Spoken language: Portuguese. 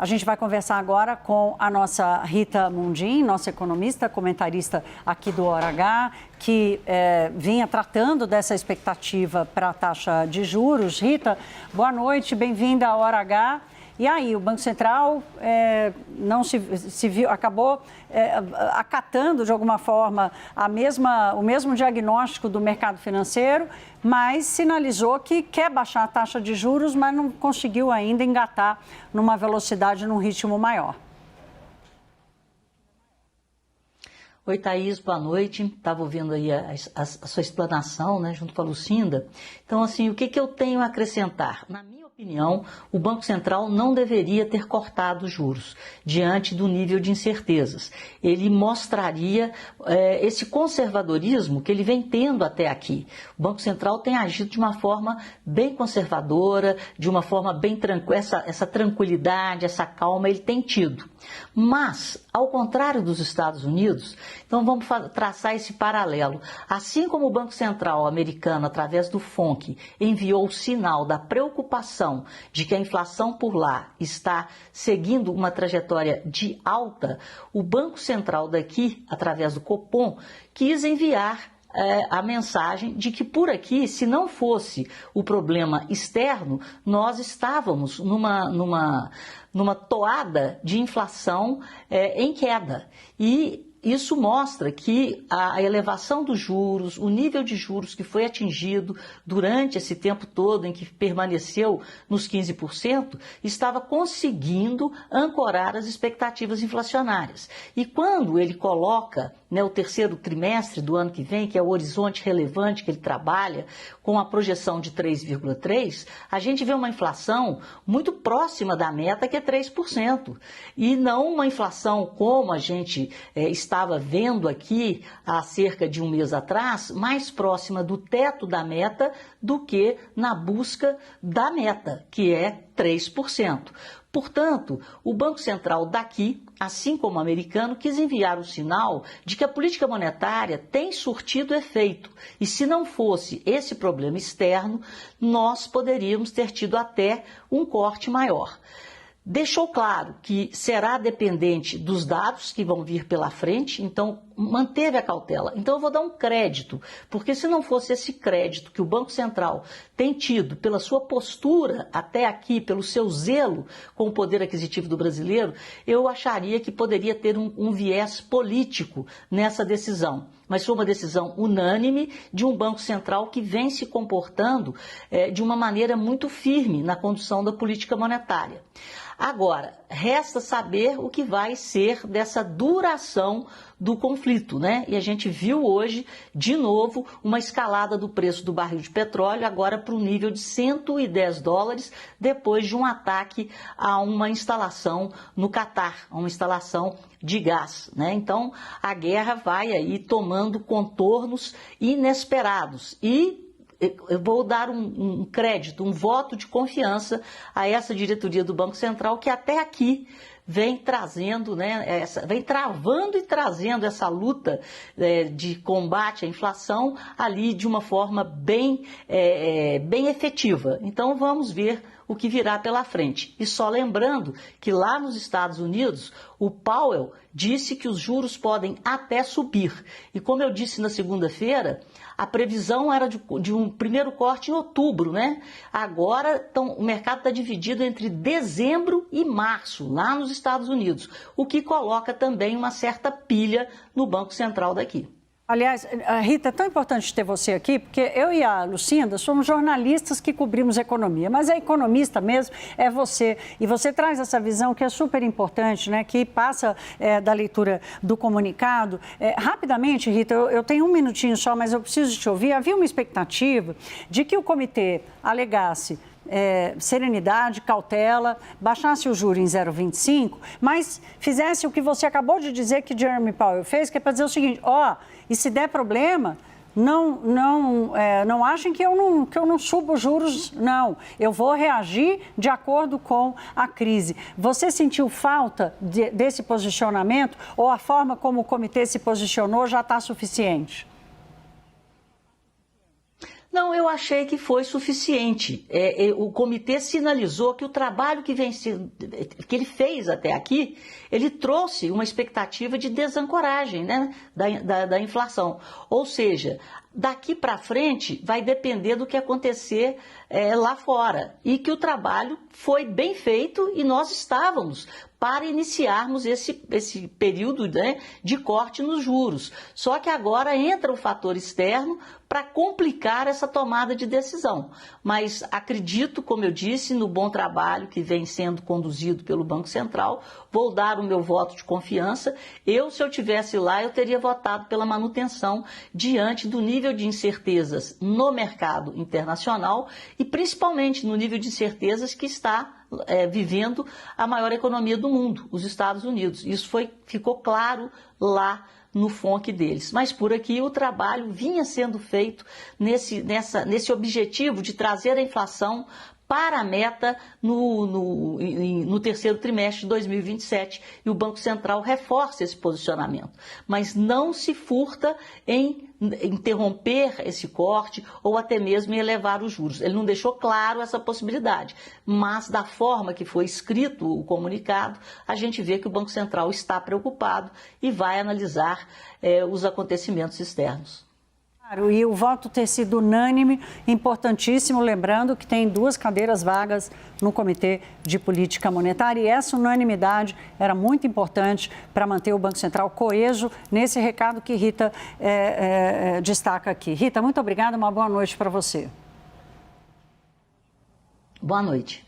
A gente vai conversar agora com a nossa Rita Mundim, nossa economista, comentarista aqui do Hora H, que vinha tratando dessa expectativa para a taxa de juros. Rita, boa noite, bem-vinda ao Hora H. E aí, o Banco Central não se viu, acabou acatando, de alguma forma, o mesmo diagnóstico do mercado financeiro, mas sinalizou que quer baixar a taxa de juros, mas não conseguiu ainda engatar numa velocidade, num ritmo maior. Oi, Thaís, boa noite. Estava ouvindo aí a sua explanação, né, junto com a Lucinda. Então, assim, o que eu tenho a acrescentar? Na minha opinião, o Banco Central não deveria ter cortado os juros diante do nível de incertezas. Ele mostraria esse conservadorismo que ele vem tendo até aqui. O Banco Central tem agido de uma forma bem conservadora, de uma forma bem tranquila, essa tranquilidade, essa calma ele tem tido. Mas, ao contrário dos Estados Unidos, então vamos traçar esse paralelo. Assim como o Banco Central americano, através do FONC, enviou o sinal da preocupação de que a inflação por lá está seguindo uma trajetória de alta, o Banco Central daqui, através do Copom, quis enviar a mensagem de que por aqui, se não fosse o problema externo, nós estávamos numa toada de inflação em queda. E isso mostra que a elevação dos juros, o nível de juros que foi atingido durante esse tempo todo em que permaneceu nos 15%, estava conseguindo ancorar as expectativas inflacionárias. E quando ele coloca, né, o terceiro trimestre do ano que vem, que é o horizonte relevante que ele trabalha, com a projeção de 3,3%, a gente vê uma inflação muito próxima da meta, que é 3%. E não uma inflação como a gente estava vendo aqui há cerca de um mês atrás, mais próxima do teto da meta do que na busca da meta, que é 3%. Portanto, o Banco Central daqui, assim como o americano, quis enviar o sinal de que a política monetária tem surtido efeito. E se não fosse esse problema externo, nós poderíamos ter tido até um corte maior. Deixou claro que será dependente dos dados que vão vir pela frente, então manteve a cautela. Então eu vou dar um crédito, porque se não fosse esse crédito que o Banco Central tem tido pela sua postura até aqui, pelo seu zelo com o poder aquisitivo do brasileiro, eu acharia que poderia ter um viés político nessa decisão. Mas foi uma decisão unânime de um Banco Central que vem se comportando de uma maneira muito firme na condução da política monetária. Agora, resta saber o que vai ser dessa duração do conflito, né? E a gente viu hoje, de novo, uma escalada do preço do barril de petróleo, agora para o nível de $110, depois de um ataque a uma instalação no Catar, a uma instalação de gás, né? Então, a guerra vai aí tomando contornos inesperados e eu vou dar um crédito, um voto de confiança a essa diretoria do Banco Central que até aqui vem trazendo, né, vem travando e trazendo essa luta de combate à inflação ali de uma forma bem efetiva. Então vamos ver o que virá pela frente. E só lembrando que lá nos Estados Unidos, o Powell disse que os juros podem até subir. E como eu disse na segunda-feira, a previsão era de um primeiro corte em outubro, né? Agora o mercado está dividido entre dezembro e março, lá nos Estados Unidos, o que coloca também uma certa pilha no Banco Central daqui. Aliás, Rita, é tão importante ter você aqui, porque eu e a Lucinda somos jornalistas que cobrimos economia, mas a economista mesmo é você. E você traz essa visão que é super importante, né, que passa da leitura do comunicado. Rapidamente, Rita, eu tenho um minutinho só, mas eu preciso te ouvir. Havia uma expectativa de que o comitê alegasse serenidade, cautela, baixasse o juro em 0,25, mas fizesse o que você acabou de dizer que Jeremy Powell fez, que é para dizer o seguinte, e se der problema, não achem que eu não subo os juros, não. Eu vou reagir de acordo com a crise. Você sentiu falta desse posicionamento ou a forma como o comitê se posicionou já está suficiente? Não, eu achei que foi suficiente. O comitê sinalizou que o trabalho que ele fez até aqui, ele trouxe uma expectativa de desancoragem, né, da inflação. Ou seja, daqui para frente vai depender do que acontecer lá fora. E que o trabalho foi bem feito e nós estávamos para iniciarmos esse período, né, de corte nos juros. Só que agora entra o fator externo para complicar essa tomada de decisão. Mas acredito, como eu disse, no bom trabalho que vem sendo conduzido pelo Banco Central. Vou dar o meu voto de confiança. Se eu tivesse lá, eu teria votado pela manutenção diante do nível de incertezas no mercado internacional e principalmente no nível de incertezas que está vivendo a maior economia do mundo, os Estados Unidos. Isso ficou claro lá no FONC deles. Mas por aqui o trabalho vinha sendo feito nesse objetivo de trazer a inflação para a meta no terceiro trimestre de 2027. E o Banco Central reforça esse posicionamento. Mas não se furta em interromper esse corte ou até mesmo em elevar os juros. Ele não deixou claro essa possibilidade, mas da forma que foi escrito o comunicado, a gente vê que o Banco Central está preocupado e vai analisar os acontecimentos externos. E o voto ter sido unânime, importantíssimo, lembrando que tem 2 cadeiras vagas no Comitê de Política Monetária e essa unanimidade era muito importante para manter o Banco Central coeso nesse recado que Rita destaca aqui. Rita, muito obrigada, uma boa noite para você. Boa noite.